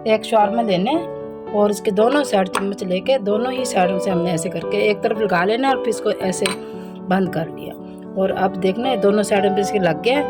एक शॉर्मा लेने और इसके दोनों साइड चम्मच लेके दोनों ही साइडों से हमने ऐसे करके एक तरफ लगा लेना और फिर इसको ऐसे बंद कर लिया। और अब देखना दोनों साइडों पे इसके लग गया।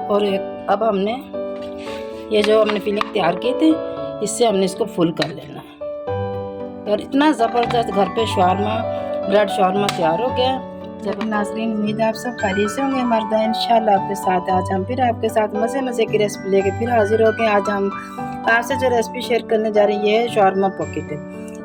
और अब हमने ये जो हमने फिलिंग तैयार की थी इससे हमने इसको फुल कर लेना। और इतना ज़बरदस्त घर पे शॉर्मा, ब्रेड शॉर्मा तैयार हो गया। जब नाज़रीन, उम्मीद है आप सब खैरियत से होंगे। मर्दा इंशाल्लाह आपके साथ आज हम फिर आपके साथ मज़े की रेसिपी लेके फिर हाजिर हो गए। आज हम आपसे जो रेसिपी शेयर करने जा रही है शॉर्मा पॉकेट।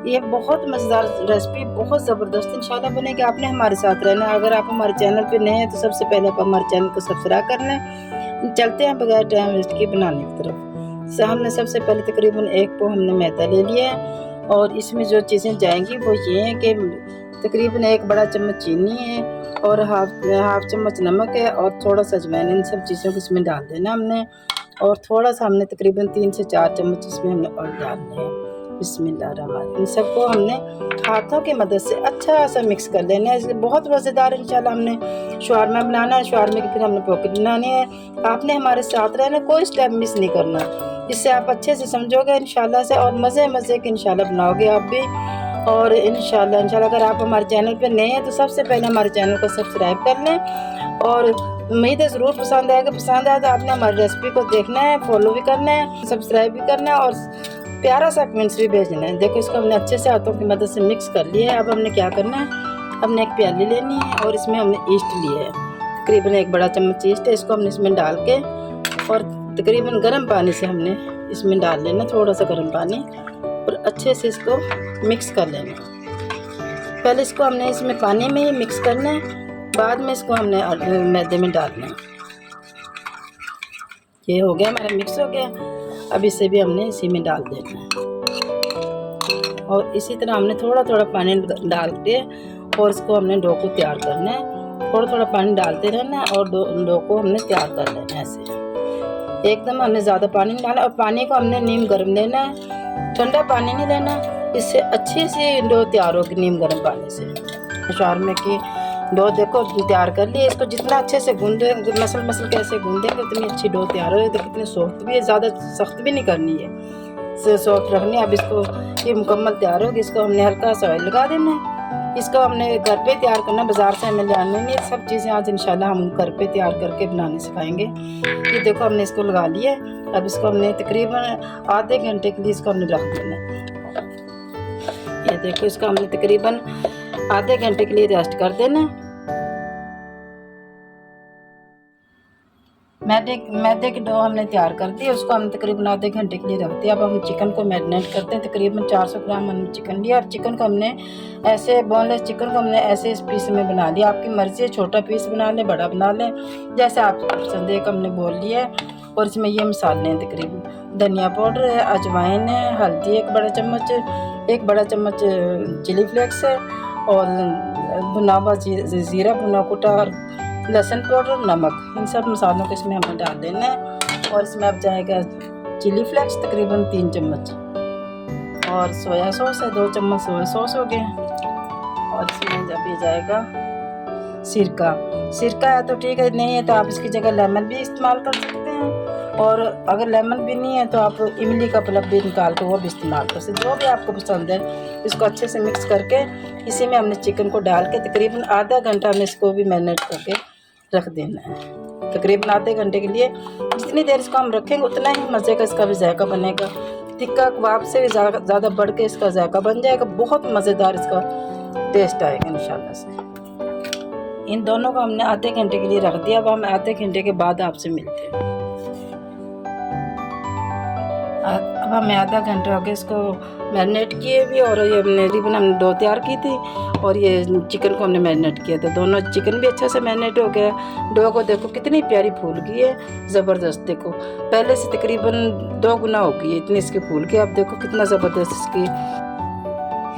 ये बहुत मज़ेदार रेसिपी, बहुत ज़बरदस्त इंशाल्लाह बनेगी। आपने हमारे साथ रहना। अगर आप हमारे चैनल पे नए हैं तो सबसे पहले आप हमारे चैनल को सब्सक्राइब कर लें। चलते हैं बगैर टाइम वेस्ट किए बनाने की तरफ। हमने सबसे पहले तकरीबन 1 पाव हमने मैदा ले लिया है और इसमें जो चीज़ें जाएंगी वो ये हैं कि तकरीबन 1 बड़ा चम्मच चीनी है और हाफ चम्मच नमक है और थोड़ा सा अजवाइन। इन सब चीज़ों को इसमें डाल देना हमने। और थोड़ा सा हमने तकरीबन 3 से 4 चम्मच इसमें हमने और डालने हैं। बिस्मिल्लाहिर्रहमानिर्रहीम। इन सबको हमने हाथों की मदद से अच्छा सा मिक्स कर लेना है। इसलिए बहुत मज़ेदार इंशाल्लाह हमने शॉर्मा बनाना है। शॉर्मे की फिर हमने पॉकेट बनानी है। आपने हमारे साथ रहना, कोई स्टेप मिस नहीं करना। इससे आप अच्छे से समझोगे इंशाल्लाह से और मज़े के इंशाल्लाह बनाओगे आप भी। और इंशाल्लाह अगर आप हमारे चैनल पर नए हैं तो सबसे पहले हमारे चैनल को सब्सक्राइब कर लें। और उम्मीद है ज़रूर पसंद आएगा। पसंद आया तो आपने हमारी रेसिपी को देखना है, फॉलो भी करना है, सब्सक्राइब भी करना है और प्यारा सा कमेंट्स भी भेजना है। देखो इसको हमने अच्छे से हाथों की मदद से मिक्स कर लिया है। अब हमने क्या करना है, हमने एक प्याली लेनी है और इसमें हमने ईस्ट लिया है। तकरीबन 1 बड़ा चम्मच ईस्ट है। इसको हमने इसमें डाल के और तकरीबन गर्म पानी से हमने इसमें डाल लेना, थोड़ा सा गर्म पानी, और अच्छे से इसको मिक्स कर लेना। पहले इसको हमने इसमें पानी में ही मिक्स करना है, बाद में इसको हमने मैदे में डालना है। ये हो गया हमारा मिक्स हो गया। अब इसे भी हमने इसी में डाल देना है और इसी तरह हमने थोड़ा पानी डाल के और इसको हमने डो को तैयार करना है। थोड़ा पानी डालते रहना है और डो को हमने तैयार कर लेना है। ऐसे एकदम हमने ज़्यादा पानी नहीं डालना और पानी को हमने नीम गर्म लेना है, ठंडा पानी नहीं लेना। इससे अच्छी सी डो तैयार होगी नीम गर्म पानी से। शॉर्मे की डो देखो तैयार कर ली। इसको जितना अच्छे से गूंदे, मसल के ऐसे गूंदेंगे उतनी अच्छी डो तैयार हो। देखो कितनी सॉफ्ट भी है, ज़्यादा सख्त भी नहीं करनी है, सॉफ्ट रखनी है। अब इसको ये मुकम्मल तैयार होगी। इसको हमने हल्का सा ऑयल लगा देना है। इसको हमने घर पे तैयार करना, बाज़ार से हमें लानी नहीं। सब चीज़ें आज इंशाल्लाह हम घर पे तैयार करके बनाने सिखाएंगे। ये देखो हमने इसको लगा लिया। अब इसको हमने तकरीबन आधे घंटे के लिए इसको हमने रख देना है। ये देखो इसको हमने तकरीबन आधे घंटे के लिए रेस्ट कर देना। मैदे की डो हमने तैयार कर दी, उसको हम तकरीबन आधे घंटे के लिए रख दिया। अब हम चिकन को मैरिनेट करते हैं। तकरीबन 400 ग्राम हमने चिकन लिया और चिकन को हमने ऐसे बोनलेस चिकन को हमने ऐसे इस पीस में बना लिया। आपकी मर्ज़ी है, छोटा पीस बना लें, बड़ा बना लें, जैसे आपको पसंद है। हमने बोल लिया है और इसमें ये मसाले हैं, तकरीबन धनिया पाउडर है, अजवाइन है, हल्दी 1 बड़ा चम्मच, 1 बड़ा चम्मच चिली फ्लेक्स है और भुना हुआ ज़ीरा भुना कुटा और लहसुन पाउडर, नमक। इन सब मसालों को इसमें हमें डाल देना है। और इसमें अब जाएगा चिली फ्लेक्स तकरीबन 3 चम्मच और सोया सॉस है 2 चम्मच सोया सॉस हो गए। और इसमें जब ये जाएगा सिरका है तो ठीक है, नहीं है तो आप इसकी जगह लेमन भी इस्तेमाल कर सकते हैं। और अगर लेमन भी नहीं है तो आप इमली का पल्प भी निकाल कर वो भी इस्तेमाल कर सकते, जो भी आपको पसंद है। इसको अच्छे से मिक्स करके इसी में हमने चिकन को डाल के तकरीबन आधा घंटा हमने इसको भी मैरिनेट करके रख देना है। तकरीबन आधे घंटे के लिए। जितनी देर इसको हम रखेंगे उतना ही मज़े का इसका भी जायका बनेगा। टिक्का कबाब से भी ज़्यादा बढ़ के इसका जायका बन जाएगा। बहुत मज़ेदार इसका टेस्ट आएगा इंशाल्लाह से। इन दोनों को हमने आधे घंटे के लिए रख दिया। अब हम आधे घंटे के बाद आपसे मिलते हैं। अब हमें आधा घंटा हो गया इसको मैरिनेट किए भी और ये हमने डो तैयार की थी और ये चिकन को हमने मैरिनेट किया था। दोनों चिकन भी अच्छा से मैरिनेट हो गया। डो को देखो कितनी प्यारी फूल गई है, ज़बरदस्त। देखो पहले से तकरीबन 2 गुना हो गई है, इतनी इसकी फूल गई। अब देखो कितना ज़बरदस्त इसकी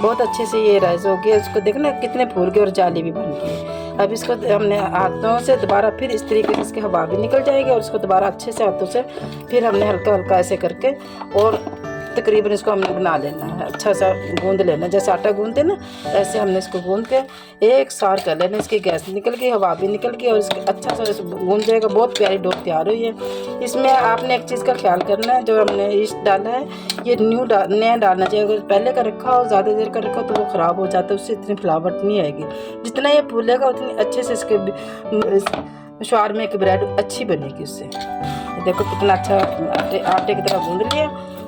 बहुत अच्छे से ये राइस हो गया। इसको देखना कितने फूल गए और जाली भी बन गई। अब इसको हमने हाथों से दोबारा फिर इस तरीके से इसकी हवा भी निकल जाएगी और इसको दोबारा अच्छे से हाथों से फिर हमने हल्का ऐसे करके और तकरीबन इसको हमने बना लेना है, अच्छा सा गूंद लेना है, जैसे आटा गूंदते ना ऐसे हमने इसको गूंद के एक सार कर लेना। इसकी गैस निकल गई, हवा भी निकल गई और इसका अच्छा सा गूंद जाएगा। बहुत प्यारी डो तैयार हुई है। इसमें आपने एक चीज़ का ख्याल करना है, जो हमने ईस्ट डाला है ये नया डालना चाहिए। अगर पहले का रखा हो, ज़्यादा देर का रखा हो तो वो ख़राब हो जाता है, उससे इतनी फ्लावट नहीं आएगी। जितना ये फूलेगा उतनी अच्छे से इसके शवारमे की ब्रेड अच्छी बनेगी उससे। देखो कितना अच्छा आटे की तरह गूंद लिया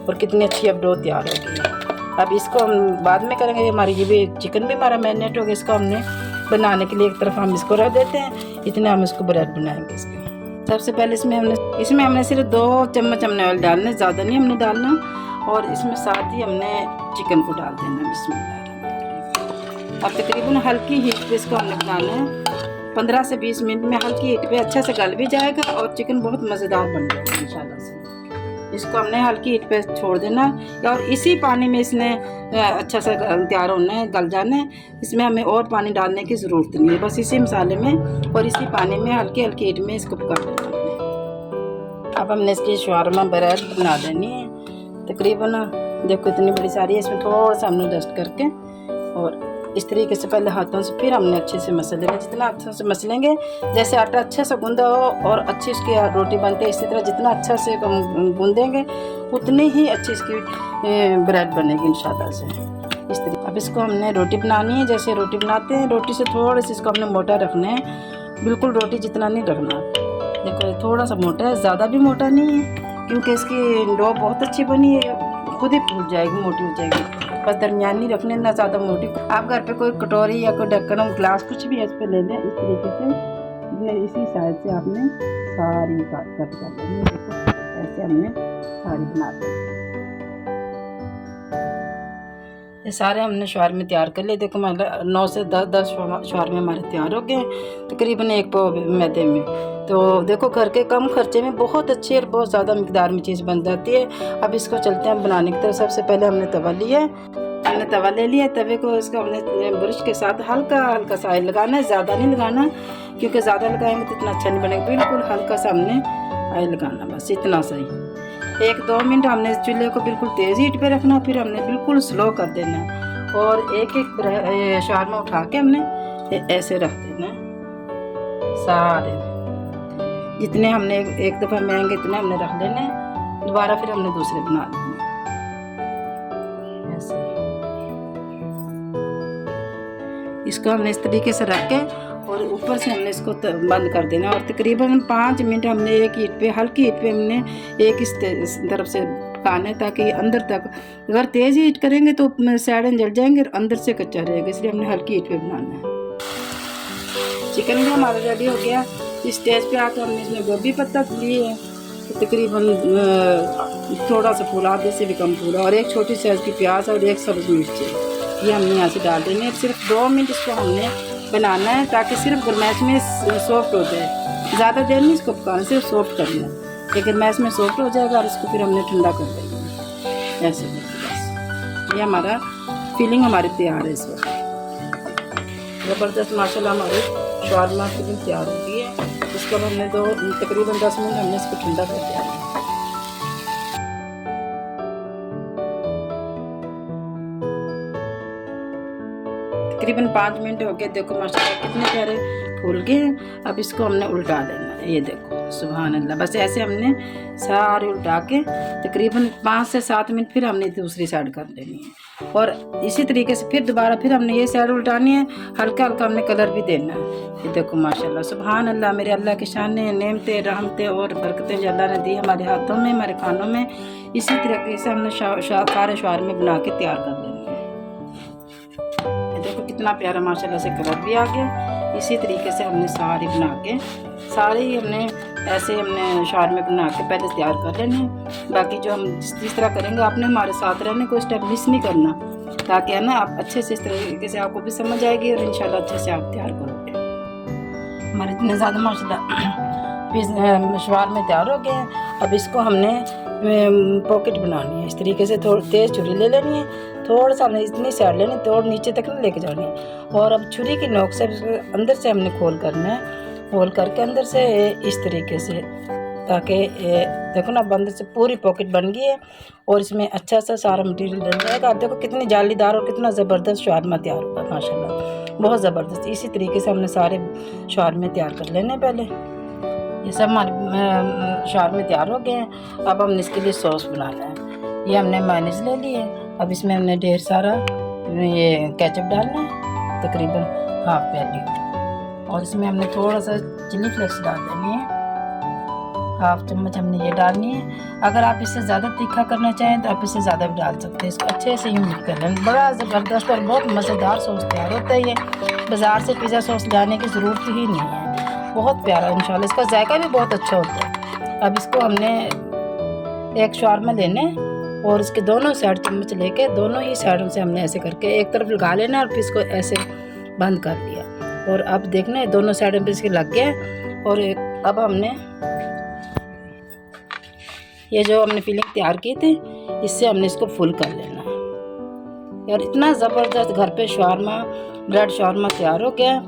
और कितनी अच्छी अब डो तैयार हो गई। अब इसको हम बाद में करेंगे। हमारी ये भी चिकन भी हमारा मैरिनेट हो गया। इसको हमने बनाने के लिए एक तरफ हम इसको रख देते हैं। इतना हम इसको ब्रेड बनाएंगे। इसके सबसे पहले इसमें हमने सिर्फ 2 चम्मच हमने ऑयल डालना है, ज़्यादा नहीं हमने डालना। और इसमें साथ ही हमने चिकन को डाल देना। बिस्मिल्लाह। अब तकरीबन हल्की हीट पे इसको हमने बनाना है। 15 से 20 मिनट में हल्की हीट पे अच्छे से गल भी जाएगा और चिकन बहुत मज़ेदार बन जाएगा इंशाल्लाह से। इसको हमने हल्की हीट पे छोड़ देना और इसी पानी में इसने अच्छा सा तैयार होना है, गल जाना है। इसमें हमें और पानी डालने की ज़रूरत नहीं है, बस इसी मसाले में और इसी पानी में हल्की हीट में इसको पका लेना है। अब हमने इसकी शवारमा ब्रेड बना देनी है। तकरीबन देखो इतनी बड़ी सारी है। इसमें थोड़ा सा हमने डस्ट करके और इस तरीके से पहले हाथों से फिर हमने अच्छे से मसल लेना। जितना अच्छे से मसलेंगे, जैसे आटा अच्छे से गूंदा हो और अच्छी इसकी रोटी बनती है, इसी तरह जितना अच्छा से गूंदेंगे उतनी ही अच्छी इसकी ब्रेड बनेगी इंशाल्लाह से। इस तरीके अब इसको हमने रोटी बनानी है, जैसे रोटी बनाते हैं। रोटी से थोड़ा सा इसको हमने मोटा रखना है, बिल्कुल रोटी जितना नहीं रखना। देखो थोड़ा सा मोटा है, ज़्यादा भी मोटा नहीं है, क्योंकि इसकी डो बहुत अच्छी बनी है, खुद ही फूल जाएगी, मोटी हो जाएगी। बस दरमियानी रखने, ना ज़्यादा मोटी। आप घर पे कोई कटोरी या कोई ढक्कन ग्लास कुछ भी इस पर ले लें। इस तरीके से इसी साइड से आपने सारी कट कर लेनी। देखो ऐसे हमने सारी बना दी। ये सारे हमने शवारमे तैयार कर लिए। देखो 9 से 10 शवारमे हमारे तैयार हो गए तकरीबन 1 पाव मैदे में। तो देखो घर के कम खर्चे में बहुत अच्छी और बहुत ज़्यादा मिकदार में चीज़ बन जाती है। अब इसको चलते हैं बनाने की तरफ। सबसे पहले हमने तवा लिया, हमने तवा ले लिया। तवे को इसको हमने ब्रश के साथ हल्का हल्का सा ऑयल लगाना है, ज़्यादा नहीं लगाना, क्योंकि ज़्यादा लगाएंगे तो इतना अच्छा नहीं बनेगा। बिल्कुल हल्का सा हमने ऑयल लगाना, बस इतना सही। 1-2 मिनट हमने चूल्हे को बिल्कुल तेज़ हीट पे रखना, फिर हमने बिल्कुल स्लो कर देना और एक शवारमा उठा के हमने ऐसे रख देना सारे। जितने हमने एक दफ़ा बनाएंगे इतने हमने रख लेने, दोबारा फिर हमने दूसरे बना लेने ऐसे। इसको हमने इस तरीके से रख के और ऊपर से हमने इसको बंद कर देना और तकरीबन 5 मिनट हमने एक हीट पे, हल्की हीट पे हमने एक इस तरफ से पकाना है ताकि अंदर तक। अगर तेज़ हीट करेंगे तो साइडें जल जाएंगे और अंदर से कच्चा रहेगा, इसलिए हमने हल्की हीट पे बनाना है। चिकन भी हमारा रेडी हो गया। इस स्टेज पे आकर हमने इसमें गोभी पत्ता लिए है, तो तकरीबन थोड़ा सा फूल, आधे से भी कम फूला, और एक छोटी साइज़ की प्याज और एक सब्ज़ मिर्ची, ये हमने यहाँ से डाल देनी है। सिर्फ 2 मिनट इसको हमने बनाना है ताकि सिर्फ गरमैश में सॉफ्ट हो जाए। ज़्यादा देर नहीं इसको पकाना, सिर्फ सॉफ्ट करना है। ये गरमैश में सॉफ्ट हो जाएगा और इसको फिर हमने ठंडा कर देंगे ऐसे करके। बस ये हमारा फीलिंग हमारी तैयार है। इस वक्त ज़बरदस्त माशाल्लाह हमारी शवारमा फीलिंग तैयार हो गई है। इसको हमने तकरीबन 10 मिनट हमने इसको ठंडा कर दिया है। तकरीबन 5 मिनट हो गए। देखो माशाल्लाह कितने प्यारे फूल गए। अब इसको हमने उल्टा देना है। ये देखो सुभान अल्लाह, बस ऐसे हमने सारे उल्टा के तकरीबन 5 से 7 मिनट फिर हमने दूसरी साइड कर लेनी है और इसी तरीके से फिर दोबारा फिर हमने ये साइड उल्टानी है। हल्का हल्का हमने कलर भी देना है। ये देखो माशाल्लाह सुभान अल्लाह, मेरे अल्लाह की शान नेमतें, रहमतें और बरकतें जो अल्लाह ने दी हमारे हाथों में, हमारे खानों में। इसी तरीके से हमने सारे शवारमे बना के तैयार कर लेने हैं। देखो कितना प्यारा माशाल्लाह से कलर भी आ गया। इसी तरीके से हमने सारी बना के, सारे ही हमने ऐसे हमने शवारमे बना के पहले तैयार कर लेने हैं। बाकी जो हम जिस तरह करेंगे आपने हमारे साथ रहने, कोई स्टेप मिस नहीं करना, ताकि है ना आप अच्छे से इस तरीके से आपको भी समझ आएगी और इंशाल्लाह अच्छे से आप तैयार करोगे। हमारे इतने ज़्यादा माशाल्लाह शवारमे तैयार हो गए हैं। अब इसको हमने पॉकेट बनानी है। इस तरीके से थोड़ी तेज़ छुरी ले लेनी है, थोड़ा सा हमने इतनी साइड लेनी है, थोड़ा नीचे तक नहीं लेके जानी है। और अब छुरी की नोक से अंदर से हमने खोल करना है, खोल करके अंदर से इस तरीके से ताकि देखो ना बंद से पूरी पॉकेट बन गई है और इसमें अच्छा सा सारा मटेरियल डल जाएगा। आप देखो कितनी जालीदार और कितना ज़बरदस्त शावरमा तैयार होगा माशाल्लाह, बहुत ज़बरदस्त। इसी तरीके से हमने सारे शावरमे तैयार कर लेने पहले। ये सब हमारे शावरमे तैयार हो गए हैं। अब हमने इसके लिए सॉस बनाना है। ये हमने मायोनीज़ ले ली है। अब इसमें हमने ढेर सारा ये केचप डालना है, तकरीबन हाफ प्याली, और इसमें हमने थोड़ा सा चिली फ्लेक्स डाल देनी है, हाफ चम्मच हमने ये डालनी है। अगर आप इससे ज़्यादा तीखा करना चाहें तो आप इससे ज़्यादा भी डाल सकते हैं। इसको अच्छे से यूँ मिक्स कर लें। बड़ा ज़बरदस्त और बहुत मज़ेदार सॉस तैयार होता है। ये बाज़ार से पिज़्ज़ा सॉस लाने की ज़रूरत ही नहीं है, बहुत प्यारा इंशाल्लाह। इसका जायका भी बहुत अच्छा होता है। अब इसको हमने एक शावरमा लेने और इसके दोनों साइड चम्मच लेके दोनों ही साइडों से हमने ऐसे करके एक तरफ लगा लेना और फिर इसको ऐसे बंद कर लिया। और अब देखना दोनों साइडों पे इसके लग गया। और अब हमने ये जो हमने फिलिंग तैयार की थी इससे हमने इसको फुल कर लेना है। यार इतना ज़बरदस्त घर पे शावरमा, ब्रेड शावरमा तैयार हो गया।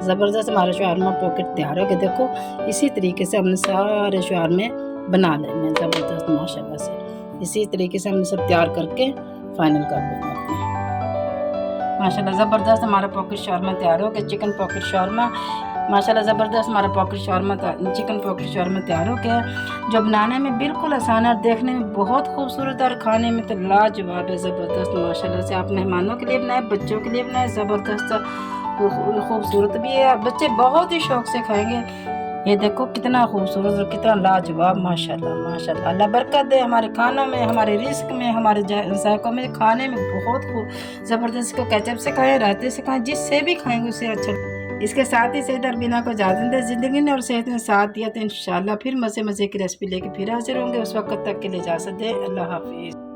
ज़बरदस्त हमारा शावरमा पॉकेट तैयार हो गया। देखो इसी तरीके से हमने सारे शावरमे बना लेने ज़बरदस्त माशाल्लाह से। इसी तरीके से हमने सब तैयार करके फाइनल कर देना माशाल्लाह। ज़बरदस्त हमारा पॉकेट शावरमा तैयार हो गया। चिकन पॉकेट शावरमा माशाल्लाह ज़बरदस्त हमारा pocket shawarma chicken pocket shawarma तैयार हो गया, जो बनाने में बिल्कुल आसान है और देखने में बहुत खूबसूरत और खाने में तो लाजवाब है। ज़बरदस्त माशाल्लाह से आप मेहमानों के लिए बनाए, बच्चों के लिए बनाए, ज़बरदस्त खूबसूरत भी है। बच्चे बहुत ही शौक़ से खाएंगे। ये देखो कितना खूबसूरत और कितना लाजवाब माशाल्लाह माशाल्लाह। अल्लाह बरकत दे हमारे खानों में, हमारे रिस्क में, हमारे जायकों में। खाने में बहुत खूब ज़बरदस्त। इसको केचप से खाएँ, रायते से खाएँ, जिससे भी खाएंगे उससे अच्छा। इसके साथ ही सेहत अरबीना को इजाज़त दें। ज़िंदगी ने और सेहत ने साथ दिया तो इंशाल्लाह फिर मज़े की रेसिपी लेके फिर हाजिर होंगे। उस वक्त तक के लिए इजाज़त दें। अल्लाह हाफिज़।